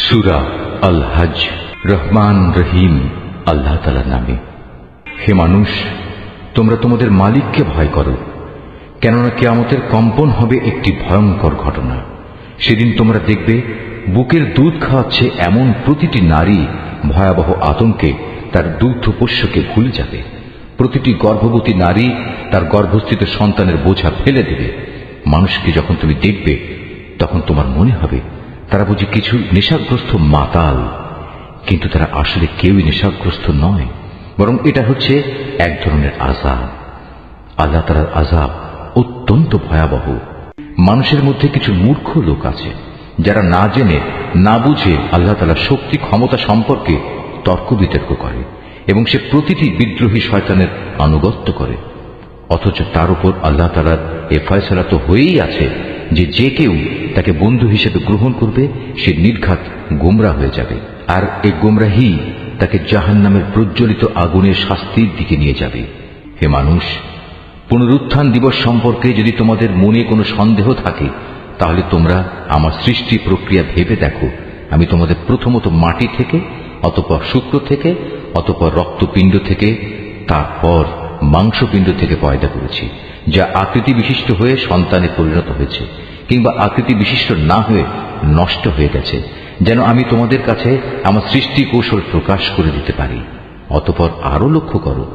সূরা আল হজ। রহমান রহিম আল্লাহ তাআলার নামে। হে মানুষ, তোমরা তোমাদের মালিককে ভয় করো, কেননা কিয়ামতের কম্পন হবে একটি ভয়ঙ্কর ঘটনা। সেদিন তোমরা দেখবে বুকের দুধ খাওয়াচ্ছে এমন প্রতিটি নারী ভয়াবহ আতঙ্কে তার দুগ্ধপোষ্যকে ভুলে যাবে। প্রতিটি গর্ভবতী নারী তার গর্ভস্থিত সন্তানের বোঝা ফেলে দেবে। মানুষকে যখন তুমি দেখবে তখন তোমার মনে হবে তারা বুঝি কিছু নেশাগ্রস্ত মাতাল, কিন্তু তারা আসলে কেউই নেশাগ্রস্ত নয়, বরং এটা হচ্ছে এক ধরনের আযাব। আল্লাহ তাআলার আযাব অত্যন্ত ভয়াবহ। মানুষের মধ্যে কিছু মূর্খ লোক আছে যারা না জেনে না বুঝে আল্লাহ তাআলার শক্তি ক্ষমতা সম্পর্কে তর্ক বিতর্ক করে এবং সে প্রতিটি বিদ্রোহী শয়তানের আনুগত্য করে। অথচ তার উপর আল্লাহ তাআলার এ ফয়সালা তো হয়েই আছে যে যে কেউ তাকে বন্ধু হিসেবে গ্রহণ করবে সে নির্ঘাত গোমরা হয়ে যাবে, আর এই গোমরাহি তাকে জাহান্নামের প্রজ্বলিত আগুনের শাস্তির দিকে নিয়ে যাবে। হে মানুষ, পুনরুত্থান দিবস সম্পর্কে যদি তোমাদের মনে কোনো সন্দেহ থাকে তাহলে তোমরা আমার সৃষ্টি প্রক্রিয়া ভেবে দেখো। আমি তোমাদের প্রথমত মাটি থেকে, অতঃপর শুক্র থেকে, অতঃপর রক্তপিণ্ড থেকে, তারপর মাংসপিণ্ড থেকে পয়দা করেছি, যা আকৃতি বিশিষ্ট হয়ে সন্তানে পরিণত হয়েছে কিংবা আকৃতি বিশিষ্ট না হয়ে নষ্ট হয়ে গেছে, যেন আমি তোমাদের কাছে আমার সৃষ্টি কৌশল প্রকাশ করে দিতে পারি। অতঃপর আরো লক্ষ্য করো,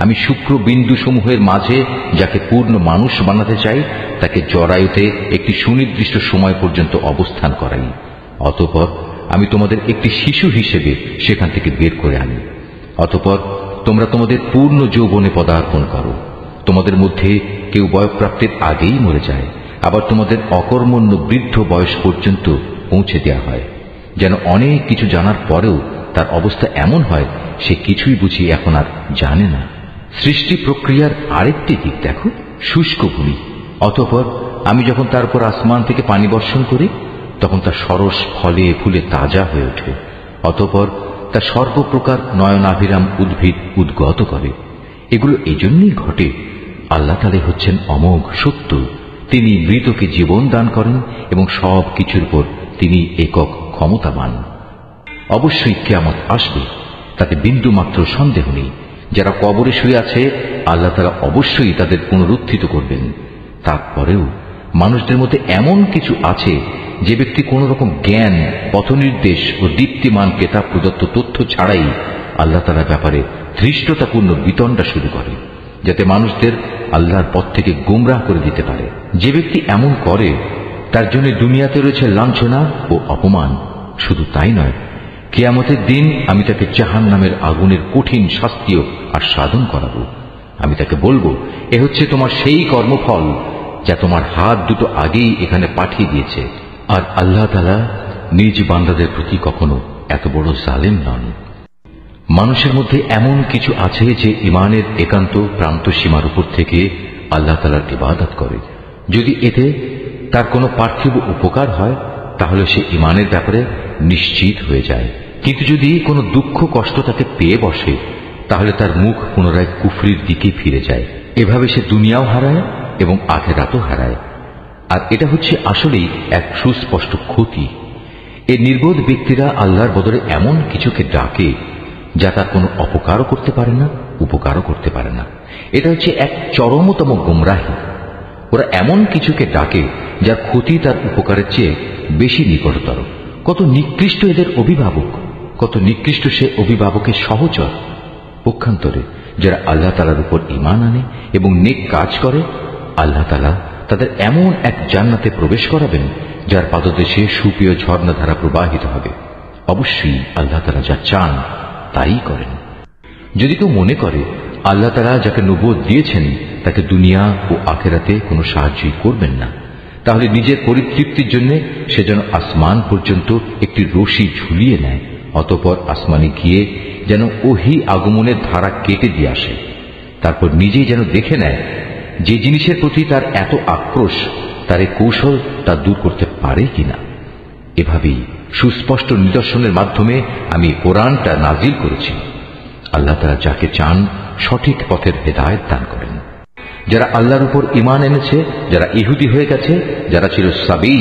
আমি শুক্র বিন্দু সমূহের মাঝে যাকে পূর্ণ মানুষ বানাতে চাই তাকে জরায়ুতে একটি সুনির্দিষ্ট সময় পর্যন্ত অবস্থান করাই। অতঃপর আমি তোমাদের একটি শিশু হিসেবে সেখান থেকে বের করে আনি। অতঃপর তোমরা তোমাদের পূর্ণ যৌবনে পদার্পণ করো। তোমাদের মধ্যে কেউ বয়ঃপ্রাপ্তির আগেই মরে যায়, আবার তোমাদের অকর্মণ্য বৃদ্ধ বয়স পর্যন্ত পৌঁছে দেওয়া হয়, যেন অনেক কিছু জানার পরেও তার অবস্থা এমন হয় সে কিছুই বুঝি এখন আর জানে না। সৃষ্টি প্রক্রিয়ার আরেকটি দিক দেখো, শুষ্ক ভূমি। অতঃপর আমি যখন তার উপর আসমান থেকে পানি বর্ষণ করি তখন তা সরস ফলে ফুলে তাজা হয়ে ওঠে। অতঃপর তা সর্বপ্রকার নয়নাভিরাম উদ্ভিদ উদ্গত করে। এগুলো এজন্যই ঘটে, আল্লাহ তাআলা হচ্ছেন অমোঘ সত্য। তিনি মৃতকে জীবন দান করেন এবং সব কিছুর উপর তিনি একক ক্ষমতাবান। অবশ্যই কিয়ামত আসবে, তাতে বিন্দু মাত্র সন্দেহ নেই। যারা কবরে শুয়ে আছে আল্লাহ তাআলা অবশ্যই তাদের পুনরুত্থিত করবেন। তারপরেও মানুষদের মধ্যে এমন কিছু আছে যে ব্যক্তি কোন রকম জ্ঞান, পথনির্দেশ ও দীপ্তিমান কেতাব প্রদত্ত তথ্য ছাড়াই আল্লাহ তাআলার ব্যাপারে ধৃষ্টতাপূর্ণ বিতণ্ডা শুরু করে, যাতে মানুষদের আল্লাহর পথ থেকে গোমরাহ করে দিতে পারে। যে ব্যক্তি এমন করে তার জন্য দুনিয়াতে রয়েছে লাঞ্ছনা ও অপমান। শুধু তাই নয়, কিয়ামতের দিন আমি তাকে জাহান্নামের আগুনের কঠিন শাস্তিও আস্বাদন করাবো। আমি তাকে বলবো, এ হচ্ছে তোমার সেই কর্মফল যা তোমার হাত দুটো আগেই এখানে পাঠিয়ে দিয়েছে। আর আল্লাহ তাআলা নিজ বান্দাদের প্রতি কখনো এত বড় জালেম নন। মানুষের মধ্যে এমন কিছু আছে যে ঈমানের একান্ত প্রান্ত সীমার উপর থেকে আল্লাহ তাআলার ইবাদত করে। যদি এতে তার কোনো পার্থিব উপকার হয় তাহলে সে ঈমানের ব্যাপারে নিশ্চিত হয়ে যায়, কিন্তু যদি কোনো দুঃখ কষ্ট তাকে পেয়ে বসে তাহলে তার মুখ পুনরায় কুফরির দিকে ফিরে যায়। এভাবে সে দুনিয়াও হারায় এবং আখিরাতও হারায়। আর এটা হচ্ছে আসলেই এক সুস্পষ্ট ক্ষতি। এই নির্বোধ ব্যক্তিরা আল্লাহর বদলে এমন কিছুকে ডাকে যা তার কোনো অপকারও করতে পারে না, উপকারও করতে পারে না। এটা হচ্ছে এক চরমতম গোমরাহি। ওরা এমন কিছুকে ডাকে যার ক্ষতি তার উপকারের চেয়ে বেশি নিকটতর। কত নিকৃষ্ট এদের অভিভাবক, কত নিকৃষ্ট সে অভিভাবকের সহচর। পক্ষান্তরে যারা আল্লাহ তাআলার উপর ঈমান আনে এবং নেক কাজ করে, আল্লাহ তাআলা তাদের এমন এক জান্নাতে প্রবেশ করাবেন যার পাদদেশে সুপ্রিয় ঝর্ণাধারা প্রবাহিত হবে। অবশ্যই আল্লাহ তাআলা যা চান তাই করেন। যদি কেউ মনে করে আল্লাহ তাআলা যাকে নবুয়ত দিয়েছেন তাকে দুনিয়া ও আখিরাতে কোনো সাহায্যই করবেন না, তাহলে নিজের পরিতৃপ্তির জন্য সে যেন আসমান পর্যন্ত একটি রশি ঝুলিয়ে নেয়, অতঃপর আসমানে গিয়ে যেন ওহী আগমনের ধারা কেটে দিয়ে আসে। তারপর নিজেই যেন দেখে নেয় যে জিনিসের প্রতি তার এত আক্রোশ তার এই কৌশল তা দূর করতে পারে কিনা। এভাবেই সুস্পষ্ট নিদর্শনের মাধ্যমে আমি কোরআনটা নাজিল করেছি। আল্লাহ তাআলা যাকে চান সঠিক পথের হেদায়েত দান করেন। যারা আল্লাহর উপর ঈমান এনেছে, যারা ইহুদি হয়ে গেছে, যারা ছিল সাবী,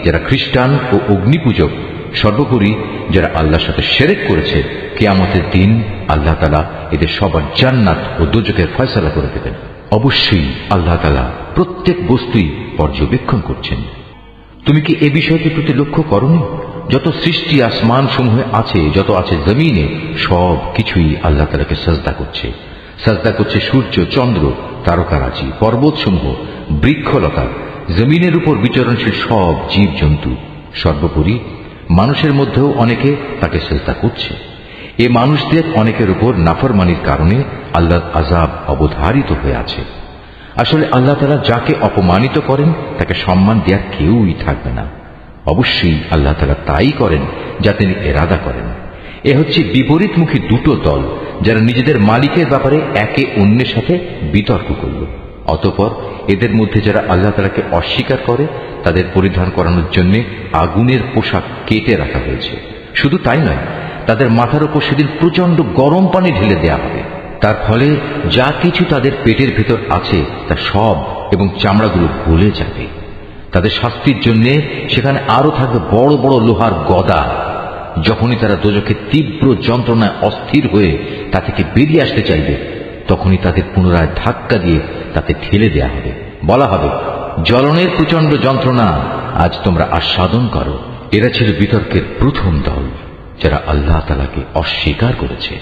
যারা খ্রিস্টান ও অগ্নিপূজক, সর্বোপরি যারা আল্লাহর সাথে শিরক করেছে, কিয়ামতের দিন আল্লাহ তাআলা এদের সবার জান্নাত ও দোজখের ফয়সালা করে দেবেন। অবশ্যই আল্লাহ তাআলা প্রত্যেক বস্তুই পর্যবেক্ষণ করছেন। তুমি কি এ বিষয়টির প্রতি লক্ষ্য করনি? যত সৃষ্টি আসমান সমূহে আছে, যত আছে জমিনে, সব কিছুই আল্লাহ তাআলাকে সাজদা করছে। সাজদা করছে সূর্য, চন্দ্র, তারকারাজি, পর্বতসমূহ, বৃক্ষলতা, জমিনের উপর বিচরণশীল সব জীব জন্তু। সর্বোপরি মানুষের মধ্যেও অনেকে তাকে সাজদা করছে। এ মানুষদের অনেকের উপর নাফরমানির কারণে আল্লাহর আযাব অবধারিত হয়ে আছে। আসলে আল্লাহ তাআলা যাকে অপমানিত করেন তাকে সম্মান দেওয়ার কেউই থাকবে না। অবশ্যই আল্লাহ তাআলা তাই করেন যা তিনি ইরাদা করেন। এ হচ্ছে বিপরীতমুখী দুটো দল, যারা নিজেদের মালিকের ব্যাপারে একে অন্যের সাথে বিতর্ক করল। অতঃপর এদের মধ্যে যারা আল্লাহ তাআলাকে অস্বীকার করে, তাদের পরিধান করানোর জন্য আগুনের পোশাক কেটে রাখা হয়েছে। শুধু তাই নয়, তাদের মাথার উপর সেদিন প্রচন্ড গরম পানি ঢেলে দেয়া হবে। তার ফলে যা কিছু তাদের পেটের ভেতর আছে তা সব এবং চামড়াগুলো গলে যাবে। তাদের শাস্তির জন্য সেখানে আরো থাকবে বড় বড় লোহার গদা। যখনই তারা দোজখের তীব্র যন্ত্রণায় অস্থির হয়ে তা থেকে বেরিয়ে আসতে চাইবে, তখনই তাদের পুনরায় ধাক্কা দিয়ে তাতে ঠেলে দেয়া হবে। বলা হবে, জ্বলনের প্রচন্ড যন্ত্রণা আজ তোমরা আস্বাদন করো। এরা ছিল বিতর্কের প্রথম দল, যারা আল্লাহ তাআলাকে অস্বীকার করেছে।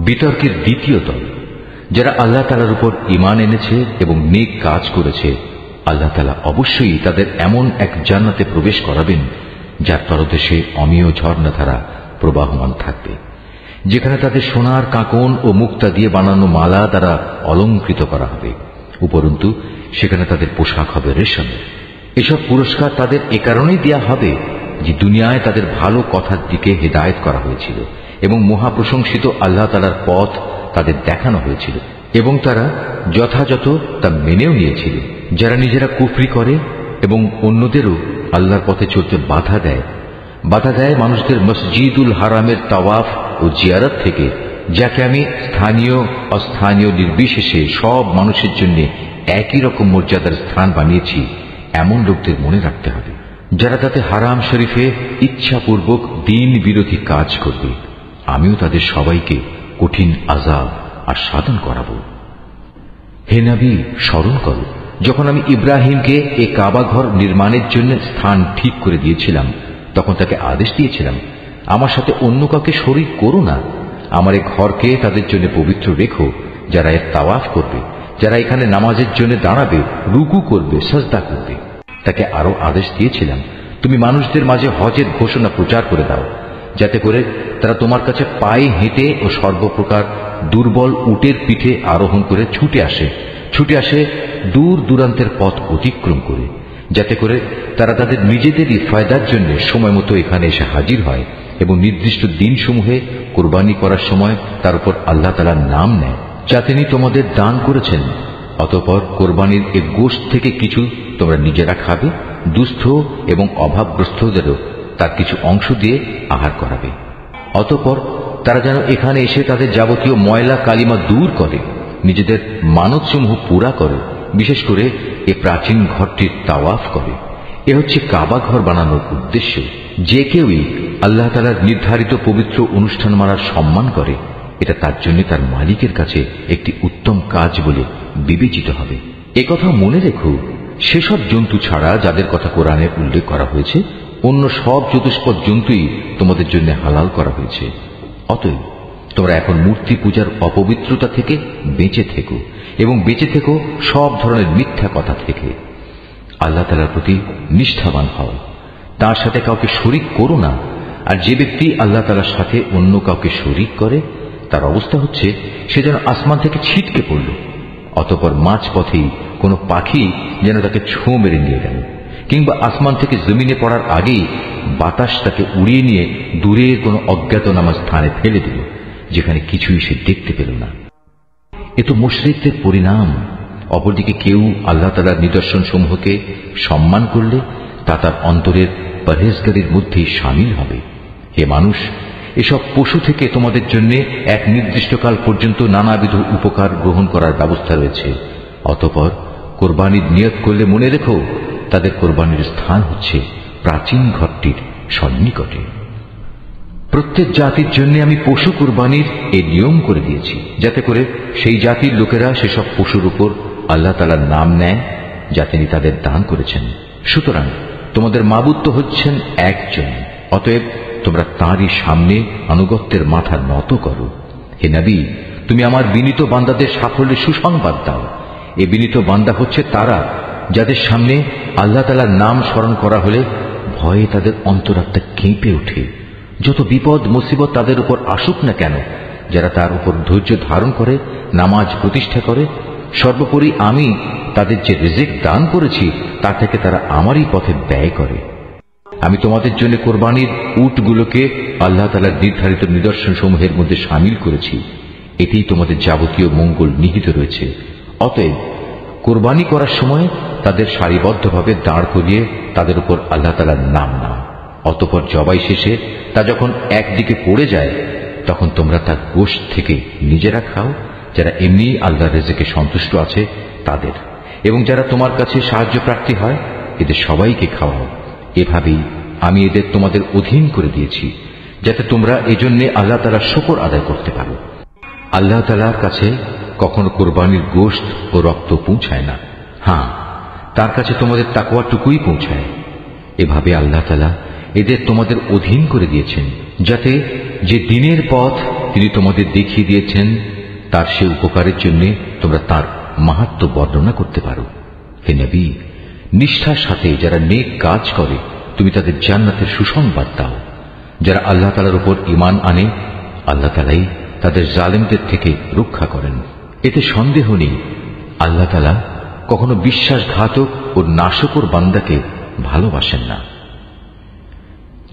বিতর্কের দ্বিতীয় দল, যারা আল্লাহ তাআলার উপর ঈমান এনেছে এবং নেক কাজ করেছে, আল্লাহ তাআলা অবশ্যই তাদের এমন এক জান্নাতে প্রবেশ করাবেন যার তলদেশে অমেয় ঝর্ণাধারা প্রবাহমান থাকবে, যেখানে তাদের সোনার কাঁকন ও মুক্তা দিয়ে বানানো মালা দ্বারা অলঙ্কৃত করা হবে। উপরন্তু সেখানে তাদের পোশাক হবে রেশমের। এসব পুরস্কার তাদের এ কারণেই দেয়া হবে যে দুনিয়ায় তাদের ভালো কথার দিকে হেদায়েত করা হয়েছিল এবং মহাপ্রশংসিত আল্লাহ তাআলার পথ তাদের দেখানো হয়েছিল এবং তারা যথাযথ তা মেনেও নিয়েছিল। যারা নিজেরা কুফরি করে এবং অন্যদেরও আল্লাহর পথে চলতে বাধা দেয় মানুষদের মসজিদুল হারামের তাওয়াফ ও জিয়ারত থেকে, যাকে আমি স্থানীয় অস্থানীয় নির্বিশেষে সব মানুষের জন্য একই রকম মর্যাদার স্থান বানিয়েছি, এমন লোকদের মনে রাখতে হবে যারা তাতে হারাম শরীফে ইচ্ছাপূর্বক দ্বীন বিরোধী কাজ করবে। আমিও তাদের সবাইকে কঠিন আযাব আস্বাদন করাবো। হে নবী, স্মরণ করো যখন আমি ইব্রাহিমকে এ কাবা ঘর নির্মাণের জন্য স্থান ঠিক করে দিয়েছিলাম, তখন তাকে আদেশ দিয়েছিলাম, আমার সাথে অন্য কাউকে শরীক করো না। আমার এই ঘরকে তাদের জন্য পবিত্র রেখো, যারা এর তাওয়াফ করবে, যারা এখানে নামাজের জন্য দাঁড়াবে, রুকু করবে, সাজদা করবে। তাকে আরো আদেশ দিয়েছিলাম, তুমি মানুষদের মাঝে হজের ঘোষণা প্রচার করে দাও, যাতে করে তারা তোমার কাছে পায়ে হেঁটে ও সর্বপ্রকার দুর্বল উটের পিঠে আরোহণ করে ছুটে আসে দূর দূরান্তের পথ অতিক্রম করে, যাতে করে তারা তাদের নিজেদেরই ফায়দার জন্য সময় মতো এখানে এসে হাজির হয় এবং নির্দিষ্ট দিনসমূহে কোরবানি করার সময় তার উপর আল্লাহ তাআলার নাম নেয়, যা তিনি তোমাদের দান করেছেন। অতঃপর কোরবানির এ গোশত থেকে কিছু তোমরা নিজেরা খাবে, দুস্থ এবং অভাবগ্রস্তদেরও তার কিছু অংশ দিয়ে আহার করাবে। অতঃপর তারা যেন এখানে এসে তাদের যাবতীয় ময়লা কালিমা দূর করে, নিজেদের মানতসমূহ পুরা করে, বিশেষ করে এ প্রাচীন ঘরটির তাওয়াফ করে। এ হচ্ছে কাবা ঘর বানানোর উদ্দেশ্য। যে কেউই আল্লাহ তাআলার নির্ধারিত পবিত্র অনুষ্ঠানমালার সম্মান করে, এটা তার জন্য তার মালিকের কাছে একটি উত্তম কাজ বলে বিবেচিত হবে। একথা মনে রেখো, সেসব জন্তু ছাড়া যাদের কথা কোরআনে উল্লেখ করা হয়েছে, অন্য সব চতুষ্পদ জন্তুই তোমাদের জন্য হালাল করা হয়েছে। অতএব তোমরা এখন মূর্তি পূজার অপবিত্রতা থেকে বেঁচে থেকো এবং বেঁচে থেকো সব ধরনের মিথ্যা কথা থেকে। আল্লাহ তাআলার প্রতি নিষ্ঠাবান হও, তার সাথে কাউকে শরীক করো না। আর যে ব্যক্তি আল্লাহ তাআলার সাথে অন্য কাউকে শরীক করে, তার অবস্থা হচ্ছে সে যেন আসমান থেকে ছিটকে পড়ল, অতঃপর মাঝ পথেই কোনো পাখি যেন তাকে ছোঁ মেরে নিয়ে গেল, কিংবা আসমান থেকে জমিনে পড়ার আগেই বাতাস তাকে উড়িয়ে নিয়ে দূরের কোনো অজ্ঞাতনামা স্থানে ফেলে দিল, যেখানে কিছুই সে দেখতে পেল না। এ তো মুশরিকদের পরিণাম। অপরদিকে কেউ আল্লাহ তাআলার নিদর্শন সমূহকে সম্মান করলে তা তার অন্তরের পরহেজগারির মধ্যেই শামিল হবে। হে মানুষ, এসব পশু থেকে তোমাদের জন্য এক নির্দিষ্টকাল পর্যন্ত নানাবিধ উপকার গ্রহণ করার ব্যবস্থা রয়েছে। অতঃপর কোরবানির নিয়ত করলে মনে রেখো, তাদের কোরবানির স্থান হচ্ছে প্রাচীন ঘরটির সন্নিকটে। প্রত্যেক জাতির জন্য আমি পশু কুরবানির এই নিয়ম করে দিয়েছি, যাতে করে সেই জাতির লোকেরা সেসব পশুর উপর আল্লাহ তাআলার নাম নেয় যা তিনি তাদের দান করেছেন। সুতরাং তোমাদের মাবুদ তো হচ্ছেন একজন, অতএব তোমরা তাঁরই সামনে আনুগত্যের মাথা নত করো। হে নবী, তুমি আমার বিনীত বান্দাদের সাফল্যের সুসংবাদ দাও। এ বিনীত বান্দা হচ্ছে তারা যাদের সামনে আল্লাহ তাআলার নাম স্মরণ করা হলে ভয়ে তাদের অন্তরাত্মা কেঁপে ওঠে। যত বিপদ মুসিবত তাদের উপর আসুক না কেন, যারা তার উপর ধৈর্য ধারণ করে, নামাজ প্রতিষ্ঠা করে, সর্বোপরি আমি তাদের যে রিজিক দান করেছি তা থেকে তারা আমারই পথে ব্যয় করে। আমি তোমাদের জন্য কোরবানির উটগুলোকে আল্লাহ তাআলার নির্ধারিত নিদর্শন সমূহের মধ্যে শামিল করেছি। এতেই তোমাদের যাবতীয় মঙ্গল নিহিত রয়েছে। অতএব কোরবানি করার সময় তাদের সারিবদ্ধভাবে দাঁড় করিয়ে তাদের উপর আল্লাহ তাআলার নাম নাও। অতঃপর জবাই শেষে তা যখন একদিকে পড়ে যায়, তখন তোমরা তার গোশত থেকে নিজেরা খাও, যারা এমনি আল্লাহর রিজিকে সন্তুষ্ট আছে তাদের, এবং যারা তোমার কাছে সাহায্য প্রার্থী হয় এদের সবাইকে খাওয়াও। এভাবেই আমি এদের তোমাদের অধীন করে দিয়েছি, যাতে তোমরা এজন্যে আল্লাহ তাআলার শুকর আদায় করতে পারো। আল্লাহ তাআলার কাছে কখনো কোরবানির গোশত ও রক্ত পৌঁছায় না, হ্যাঁ, তার কাছে তোমাদের তাকওয়াটুকুই পৌঁছায়। এভাবে আল্লাহ তাআলা এদের তোমাদের অধীন করে দিয়েছেন, যাতে যে দিনের পথ তিনি তোমাদের দেখিয়ে দিয়েছেন তার সে উপকারের জন্য তোমরা তার মাহাত্ম্য বর্ণনা করতে পারো। হে নবী, নিষ্ঠার সাথে যারা নেক কাজ করে তুমি তাদের জান্নাতের সুসংবাদ দাও। যারা আল্লাহ তাআলার উপর ঈমান আনে, আল্লাহ তাআলাই তাদের জালেমদের থেকে রক্ষা করেন। এতে সন্দেহ নেই, আল্লাহ তাআলা কখনো বিশ্বাসঘাতক ও নাশকর বান্দাকে ভালোবাসেন না।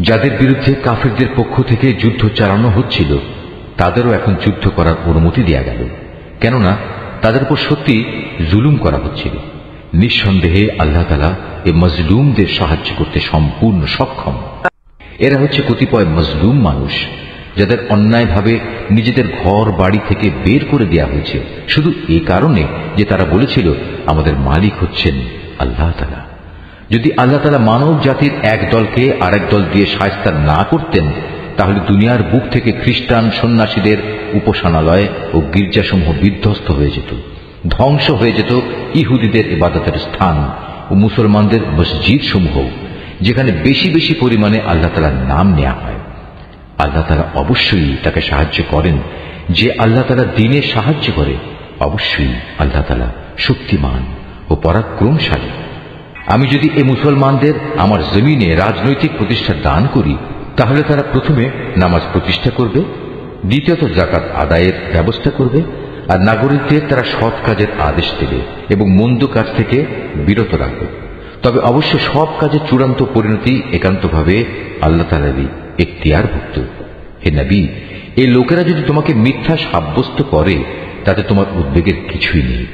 যাদের বিরুদ্ধে কাফিরদের পক্ষ থেকে যুদ্ধ চালানো হচ্ছিল তাদেরও এখন যুদ্ধ করার অনুমতি দেয়া গেল, কেননা তাদের উপর সত্যি জুলুম করা হচ্ছিল। নিঃসন্দেহে আল্লাহ তাআলা এ মজলুমদের সাহায্য করতে সম্পূর্ণ সক্ষম। এরা হচ্ছে কতিপয় মজলুম মানুষ, যাদের অন্যায়ভাবে নিজেদের ঘর বাড়ি থেকে বের করে দেয়া হয়েছে, শুধু এ কারণে যে তারা বলেছিল আমাদের মালিক হচ্ছেন আল্লাহ তাআলা। যদি আল্লাহ তাআলা মানব জাতির এক দলকে আরেক দল দিয়ে শায়েস্তা না করতেন, তাহলে দুনিয়ার বুক থেকে খ্রিস্টান সন্ন্যাসীদের উপাসনালয় ও গির্জাসমূহ বিধ্বস্ত হয়ে যেত, ধ্বংস হয়ে যেত ইহুদিদের ইবাদতের স্থান ও মুসলমানদের মসজিদ সমূহ, যেখানে বেশি বেশি পরিমাণে আল্লাহ তাআলার নাম নেওয়া হয়। আল্লাহ তাআলা অবশ্যই তাকে সাহায্য করেন যে আল্লাহ তাআলার দ্বীনে সাহায্য করে। অবশ্যই আল্লাহ তাআলা শক্তিমান ও পরাক্রমশালী। আমি যদি এ মুসলমানদের আমার জমিনে রাজনৈতিক প্রতিষ্ঠা দান করি, তাহলে তারা প্রথমে নামাজ প্রতিষ্ঠা করবে, দ্বিতীয়ত যাকাত আদায়ের ব্যবস্থা করবে, আর নাগরিকদের তারা সৎ কাজের আদেশ দেবে এবং মন্দ কাজ থেকে বিরত রাখবে। তবে অবশ্য সব কাজের চূড়ান্ত পরিণতি একান্তভাবে আল্লাহ তাআলারই এখতিয়ারভুক্ত। হে নবী, এই লোকেরা যদি তোমাকে মিথ্যা সাব্যস্ত করে তাতে তোমার উদ্বেগের কিছুই নেই।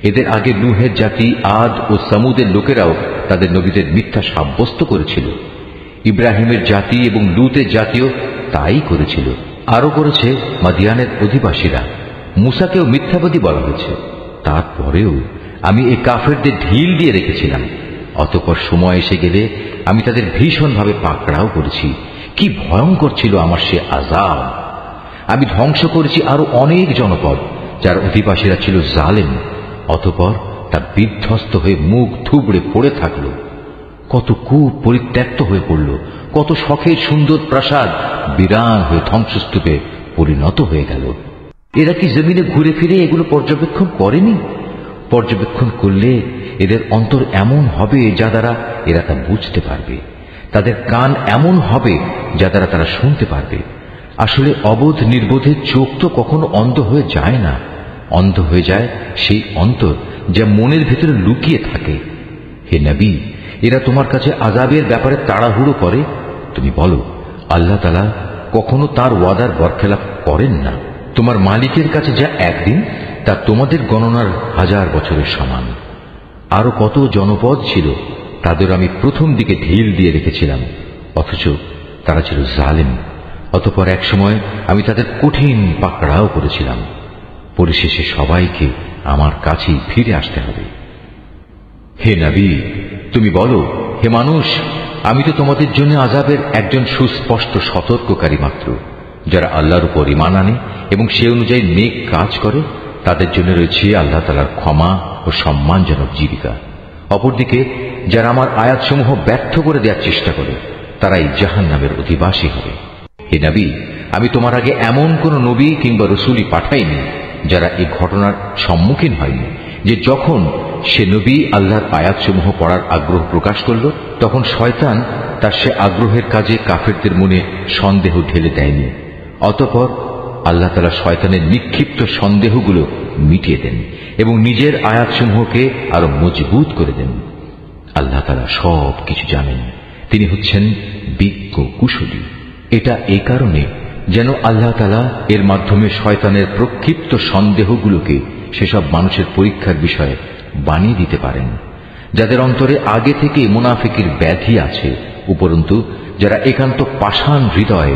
এদের আগে নূহের জাতি আদ ও সামুদের লোকেরাও তাদের নবীদের মিথ্যা সাব্যস্ত করেছিল। ইব্রাহিমের জাতি এবং লূতের জাতিও তাই করেছিল। আরো করেছে মাদিয়ানের অধিবাসীরা। মুসাকেও মিথ্যাবাদী বলা হয়েছে। তারপরেও আমি এই কাফেরদের ঢিল দিয়ে রেখেছিলাম। অতঃপর সময় এসে গেলে আমি তাদের ভীষণভাবে পাকড়াও করেছি। কি ভয়ঙ্কর ছিল আমার সে আযাব! আমি ধ্বংস করেছি আরো অনেক জনপদ যার অধিবাসীরা ছিল জালেম। অতঃপর তা বিধ্বস্ত হয়ে মুখ থুবড়ে পড়ে থাকল। কত কূপ পরিত্যক্ত হয়ে পড়ল, কত শখের সুন্দর প্রাসাদ বিরান হয়ে ধ্বংসস্তূপে পরিণত হয়ে গেল। এরা কি জমিনে ঘুরে ফিরে এগুলো পর্যবেক্ষণ করেনি? পর্যবেক্ষণ করলে এদের অন্তর এমন হবে যা দ্বারা এরা তা বুঝতে পারবে, তাদের কান এমন হবে যা দ্বারা তারা শুনতে পারবে। আসলে অবোধ নির্বোধের চোখ তো কখনো অন্ধ হয়ে যায় না, অন্ধ হয়ে যায় সেই অন্তর যা মনের ভেতরে লুকিয়ে থাকে। হে নবী, এরা তোমার কাছে আযাবের ব্যাপারে তাড়াহুড়ো করে। তুমি বলো, আল্লাহ তাআলা কখনো তার ওয়াদার বরখেলাপ করেন না। তোমার মালিকের কাছে যা একদিন তা তোমাদের গণনার 1000 বছরের সমান। আরো কত জনপদ ছিল, তাদের আমি প্রথম দিকে ঢিল দিয়ে রেখেছিলাম, অথচ তারা ছিল জালেম। অতঃপর এক সময় আমি তাদের কঠিন পাকড়াও করেছিলাম। পরিশেষে সবাইকে আমার কাছেই ফিরে আসতে হবে। হে নবী, তুমি বলো, হে মানুষ, আমি তো তোমাদের জন্য আযাবের একজন সুস্পষ্ট সতর্ককারী মাত্র। যারা আল্লাহর উপর ঈমান আনে এবং সে অনুযায়ী নেক কাজ করে তাদের জন্য রয়েছে আল্লাহ তাআলার ক্ষমা ও সম্মানজনক জীবিকা। অপরদিকে যারা আমার আয়াতসমূহ ব্যর্থ করে দেওয়ার চেষ্টা করে তারাই জাহান্নামের অধিবাসী হবে। হে নবী, আমি তোমার আগে এমন কোন নবী কিংবা রসুলই পাঠাইনি যারা এই ঘটনার সম্মুখীন হয়নি যে যখন সে নবী আল্লাহর আয়াতসমূহ পড়ার আগ্রহ প্রকাশ করল তখন শয়তান তার সে আগ্রহের কাজে কাফেরদের মনে সন্দেহ ঢেলে দেয়নি। অতঃপর আল্লাহ তাআলা শয়তানের নিক্ষিপ্ত সন্দেহগুলো মিটিয়ে দেন এবং নিজের আয়াতসমূহকে আরো মজবুত করে দেন। আল্লাহ তাআলা সব কিছু জানেন, তিনি হচ্ছেন বিজ্ঞ কুশলী। এটা এই কারণে যেন আল্লাহ তাআলা এর মাধ্যমে শয়তানের প্রক্ষিপ্ত সন্দেহগুলোকে সেসব মানুষের পরীক্ষার বিষয়ে বানিয়ে দিতে পারেন যাদের অন্তরে আগে থেকে মুনাফিকের ব্যাধি আছে। উপরন্তু যারা একান্ত পাষাণ হৃদয়,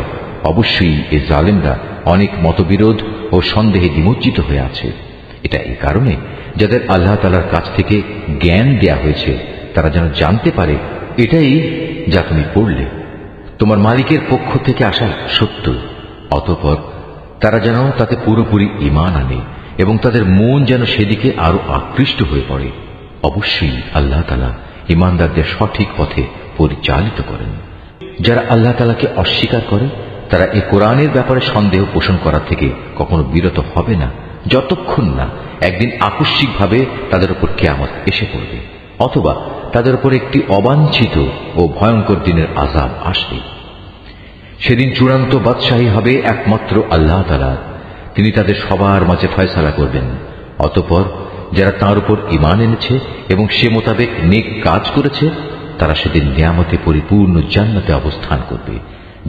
অবশ্যই এ জালেমরা অনেক মতবিরোধ ও সন্দেহে নিমজ্জিত হয়ে আছে। এটা এই কারণে যাদের আল্লাহ তাআলার কাছ থেকে জ্ঞান দেয়া হয়েছে তারা যেন জানতে পারে এটাই যা তুমি পড়লে তোমার মালিকের পক্ষ থেকে আসা সত্য। অতঃপর তারা যেন তাতে পুরোপুরি ঈমান আনে এবং তাদের মন যেন সেদিকে আরো আকৃষ্ট হয়ে পড়ে। অবশ্যই আল্লাহ তাআলা ঈমানদারদের সঠিক পথে পরিচালিত করেন। যারা আল্লাহ তাআলাকে অস্বীকার করে তারা এই কোরআনের ব্যাপারে সন্দেহ পোষণ করা থেকে কখনো বিরত হবে না যতক্ষণ না একদিন আকস্মিকভাবে তাদের উপর কিয়ামত এসে পড়বে অথবা তাদের উপর একটি অবাঞ্ছিত ও ভয়ঙ্কর দিনের আযাব আসবে। সেদিন চূড়ান্ত বাদশাহী হবে একমাত্র আল্লাহ তাআলা। তিনি তাদের সবার মাঝে ফয়সালা করবেন। অতঃপর যারা তাঁর উপর ঈমান এনেছে এবং সে মোতাবেক নেক কাজ করেছে তারা সেদিন নিয়ামতে পরিপূর্ণ জান্নাতে অবস্থান করবে।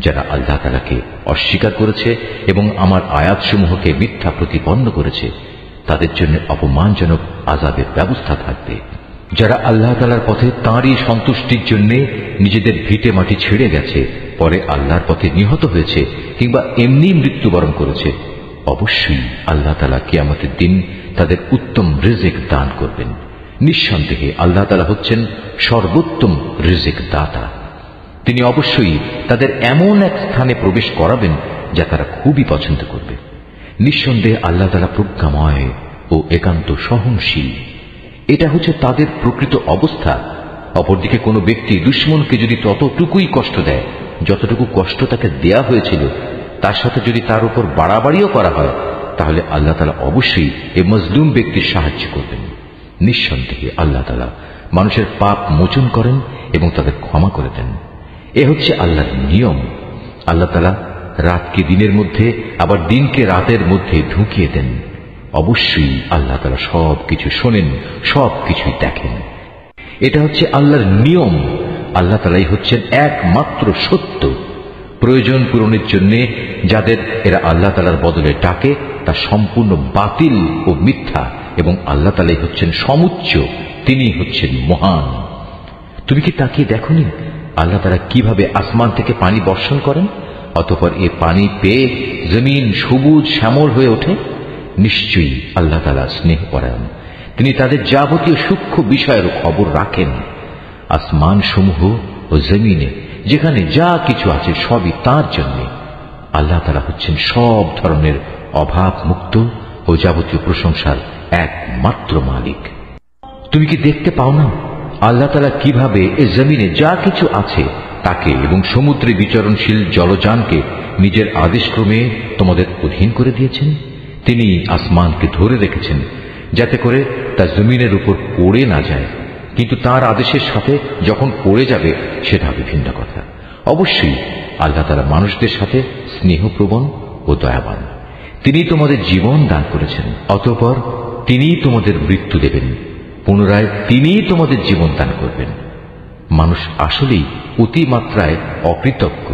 যারা আল্লাহ তাআলাকে অস্বীকার করেছে এবং আমার আয়াতসমূহকে মিথ্যা প্রতিপন্ন করেছে তাদের জন্য অপমানজনক আযাবের ব্যবস্থা থাকবে। যারা আল্লাহ তাআলার পথে তাঁরই সন্তুষ্টির জন্য নিজেদের ভিটে মাটি ছেড়ে গেছে, পরে আল্লাহর পথে নিহত হয়েছে কিংবা এমনি মৃত্যুবরণ করেছে, অবশ্যই আল্লাহ তাআলা কিয়ামতের দিন তাদের উত্তম রিজিক দান করবেন। নিঃসন্দেহে আল্লাহ তাআলা হচ্ছেন সর্বোত্তম রিজিক দাতা। তিনি অবশ্যই তাদের এমন এক স্থানে প্রবেশ করাবেন যা তারা খুবই পছন্দ করবে। নিঃসন্দেহে আল্লাহ তাআলা প্রজ্ঞাময় ও একান্ত সহনশীল। এটা হচ্ছে তাদের প্রকৃত অবস্থা। অপরদিকে কোনো ব্যক্তি দুশমনকে যদি ততটুকুই কষ্ট দেয় যতটুকু কষ্ট তাকে দেয়া হয়েছিল, তার সাথে যদি তার উপর বাড়াবাড়িও করা হয়, তাহলে আল্লাহ তাআলা অবশ্যই এই মজলুম ব্যক্তির সাহায্য করবেন। নিঃসন্দেহে আল্লাহ তাআলা মানুষের পাপ মোচন করেন এবং তাদের ক্ষমা করে দেন। এ হচ্ছে আল্লাহর নিয়ম। আল্লাহ তাআলা রাতকে দিনের মধ্যে আবার দিনকে রাতের মধ্যে ঢুকিয়ে দেন। অবশ্যই আল্লাহ তাআলা সবকিছু শোনেন, সবকিছুই দেখেন। এটা হচ্ছে আল্লাহর নিয়ম। আল্লাহ তাআলাই হচ্ছেন একমাত্র সত্য। প্রয়োজন পূরণের জন্য যাদের এরা আল্লাহ তাআলার বদলে ডাকে তা সম্পূর্ণ বাতিল ও মিথ্যা, এবং আল্লাহ তাআলাই হচ্ছেন সমুচ্চ, তিনি হচ্ছেন মহান। তুমি কি তাকিয়ে দেখোনি আল্লাহ তাআলা কিভাবে আসমান থেকে পানি বর্ষণ করেন, অতঃপর এ পানি পেয়ে জমিন সবুজ শ্যামল হয়ে ওঠে? নিশ্চয়ই আল্লাহ তাআলা স্নেহপরায়ণ, তিনি তাদের যাবতীয় সূক্ষ্ম বিষয়ের খবর রাখেন। আসমান সমূহ ও জমিনে যেখানে যা কিছু আছে সবই তাঁর জন্য। আল্লাহ তাআলা হচ্ছেন সব ধরনের অভাব মুক্ত ও যাবতীয় প্রশংসার একমাত্র মালিক। তুমি কি দেখতে পাও না আল্লাহ তাআলা কিভাবে এ জমিনে যা কিছু আছে তাকে এবং সমুদ্রে বিচরণশীল জলযানকে নিজের আদেশক্রমে তোমাদের অধীন করে দিয়েছেন? তিনি আসমানকে ধরে রেখেছেন যাতে করে তা জমিনের উপর পড়ে না যায়, কিন্তু তার আদেশের সাথে যখন পড়ে যাবে সেটা হবে ভিন্ন কথা। অবশ্যই আল্লাহ তাআলা মানুষদের সাথে স্নেহপ্রবণ ও দয়াবান। তিনি তোমাদের জীবন দান করেছেন, অতঃপর তিনি তোমাদের মৃত্যু দেবেন, পুনরায় তিনি তোমাদের জীবন দান করবেন। মানুষ আসলেই অতিমাত্রায় অকৃতজ্ঞ,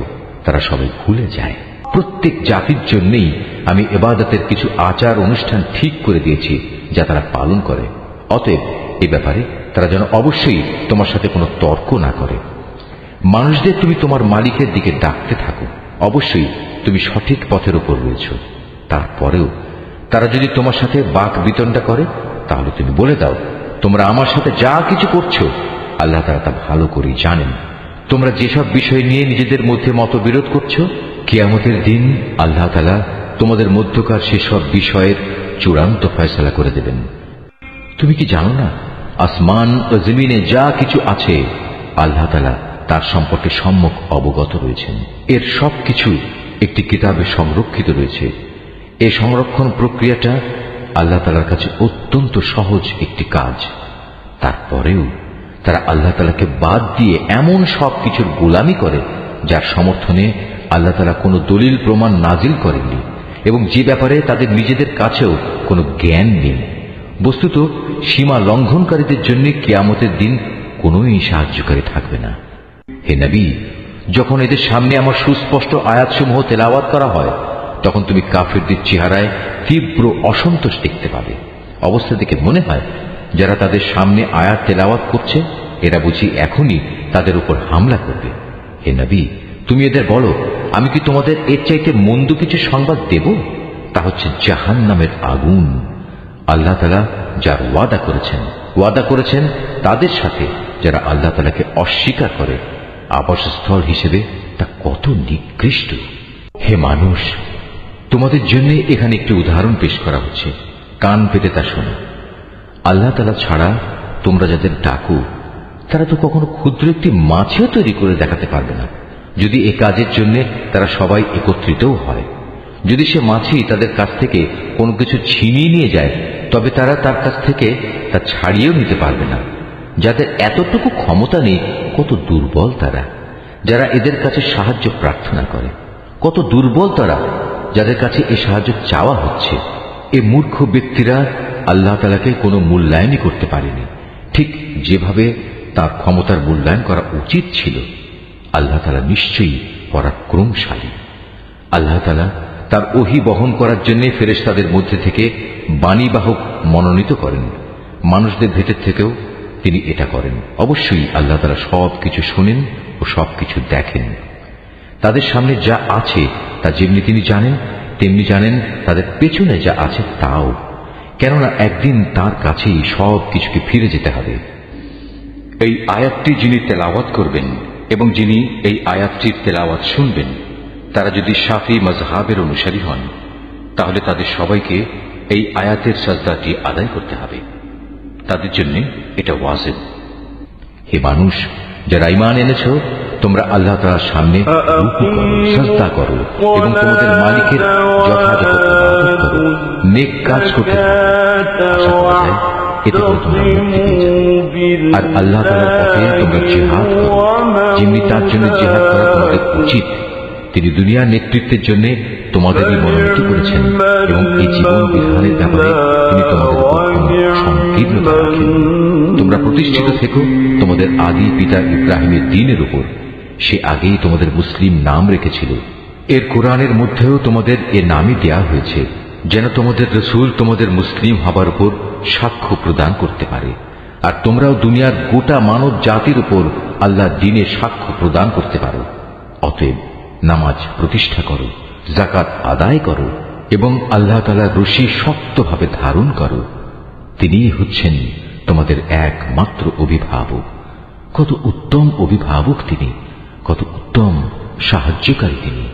তারা সবাই ভুলে যায়। প্রত্যেক জাতির জন্যই আমি ইবাদতের কিছু আচার অনুষ্ঠান ঠিক করে দিয়েছি যা তারা পালন করে। অতএব এ ব্যাপারে তারা যেন অবশ্যই তোমার সাথে কোনো তর্ক না করে। মানুষদের তুমি তোমার মালিকের দিকে ডাকতে থাকো, অবশ্যই তুমি সঠিক পথের উপর রয়েছ। তারপরেও তারা যদি তোমার সাথে বাক বিতণ্ডা করে তাহলে তুমি বলে দাও, তোমরা আমার সাথে যা কিছু করছো আল্লাহ তাআলা তা ভালো করেই জানেন। তোমরা যেসব বিষয় নিয়ে নিজেদের মধ্যে মতবিরোধ করছো, কিয়ামতের দিন আল্লাহ তাআলা তোমাদের মধ্যকার সেসব বিষয়ের চূড়ান্ত ফয়সালা করে দেবেন। তুমি কি জানো না, আসমান ও জমিনে যা কিছু আছে আল্লাহ তাআলা তার সম্পর্কে সম্যক অবগত রয়েছেন। এর সবকিছু একটি কিতাবে সংরক্ষিত রয়েছে। এই সংরক্ষণ প্রক্রিয়াটা আল্লাহ তাআলার কাছে অত্যন্ত সহজ একটি কাজ। তারপরেও তারা আল্লাহ তাআলাকে বাদ দিয়ে এমন সব কিছুর গোলামি করে যার সমর্থনে আল্লাহ তাআলা কোনো দলিল প্রমাণ নাজিল করেননি এবং যে ব্যাপারে তাদের নিজেদের কাছেও কোনো জ্ঞান নেই। বস্তুত সীমা লঙ্ঘনকারীদের জন্য কিয়ামতের দিন কোনোই সাহায্যকারী থাকবে না। হে নবী, যখন এদের সামনে আমার সুস্পষ্ট আয়াতসমূহ তেলাওয়াত করা হয়, তখন তুমি কাফিরদের চেহারায় তীব্র অসন্তোষ দেখতে পাবে। অবস্থা দেখে মনে হয় যারা তাদের সামনে আয়াত তেলাওয়াত করছে এরা বুঝি এখনই তাদের উপর হামলা করবে। হে নবী, তুমি এদের বলো, আমি কি তোমাদের এর চাইতে মন্দ কিছু সংবাদ দেব? তা হচ্ছে জাহান্নামের আগুন। আল্লাহ তাআলা যার ওয়াদা করেছেন তাদের সাথে যারা আল্লাহ তাআলাকে অস্বীকার করে, আবাসস্থল হিসেবে তা কত নিকৃষ্ট। হে মানুষ, তোমাদের জন্য এখানে একটি উদাহরণ পেশ করা হচ্ছে, কান পেতে তা শোনো। আল্লাহ তাআলা ছাড়া তোমরা যাদের ডাকো তারা তো কখনো ক্ষুদ্র একটি মাছও তৈরি করে দেখাতে পারবে না, যদি এ কাজের জন্য তারা সবাই একত্রিতও হয়। যদি সে মাছি তাদের কাছ থেকে কোনো কিছু ছিনিয়ে নিয়ে যায়, তবে তারা তার কাছ থেকে তা ছাড়িয়েও নিতে পারবে না। যাদের এতটুকু ক্ষমতা নেই, কত দুর্বল তারা যারা এদের কাছে সাহায্য প্রার্থনা করে। কত দুর্বল তারা যাদের কাছে এ সাহায্য চাওয়া হচ্ছে। এ মূর্খ ব্যক্তিরা আল্লাহ তাআলাকে কোনো মূল্যায়নই করতে পারেনি, ঠিক যেভাবে তার ক্ষমতার মূল্যায়ন করা উচিত ছিল। আল্লাহ তাআলা নিশ্চয়ই পরাক্রমশালী। আল্লাহ তাআলা তার ওহী বহন করার জন্য ফেরেশতাদের মধ্যে থেকে বাণীবাহক মনোনীত করেন। মানুষদের ভেতর থেকেও তিনি এটা করেন। অবশ্যই আল্লাহ তাআলা সবকিছু শোনেন ও সবকিছু দেখেন। তাদের সামনে যা আছে তা যেমনি তিনি জানেন, তেমনি জানেন তাদের পেছনে যা আছে তাও, কেননা একদিন তার কাছেই সব কিছুকে ফিরে যেতে হবে। এই আয়াতটি যিনি তেলাওয়াত করবেন এবং যিনি এই আয়াতটির তেলাওয়াত শুনবেন, তারা যদি শাফি মাযহাবের অনুসারী হন, তাহলে তাদের সবাইকে এই আয়াতের সাজদাটি আদায় করতে হবে। তাদের জন্য এটা ওয়াজিব। হে মানুষ, যারা ঈমান এনেছো, তোমরা আল্লাহ তাআলার সামনে রুকু করো, সাজদা করো এবং তোমাদের মালিকের যথাযথ ইবাদত করো। নেক কাজ করতে থাকো, আশা করা যায় এতে করে তোমরা মুক্তি পেয়ে যাবে। আর আল্লাহ তাআলার পথে তোমরা জিহাদ করো, যেমনি তার জন্য জিহাদ করা তোমাদের উচিত। তিনি দুনিয়ার নেতৃত্বের জন্য তোমাদেরই মনোনীত করেছেন এবং এই জীবন বিধানের ব্যাপারে তিনি তোমাদের উপর সংকীর্ণতা রাখেন। তোমরা প্রতিষ্ঠিত থেকো তোমাদের আদি পিতা ইব্রাহিমের দ্বীনের উপর। সে আগেই তোমাদের মুসলিম নাম রেখেছিল। এর কোরআনের মধ্যেও তোমাদের এ নামই দেয়া হয়েছে, যেন তোমাদের রাসূল তোমাদের মুসলিম হবার উপর সাক্ষ্য প্রদান করতে পারে, আর তোমরাও দুনিয়ার গোটা মানব জাতির উপর আল্লাহর দ্বীনে সাক্ষ্য প্রদান করতে পারো। অতএব নামাজ প্রতিষ্ঠা করো, যাকাত আদায় করো এবং আল্লাহ তাআলার রশি শক্তভাবে ধারণ করো। তিনিই হচ্ছেন তোমাদের একমাত্র অভিভাবক। কত উত্তম অভিভাবক তিনি, কত উত্তম সাহায্যকারী তিনি।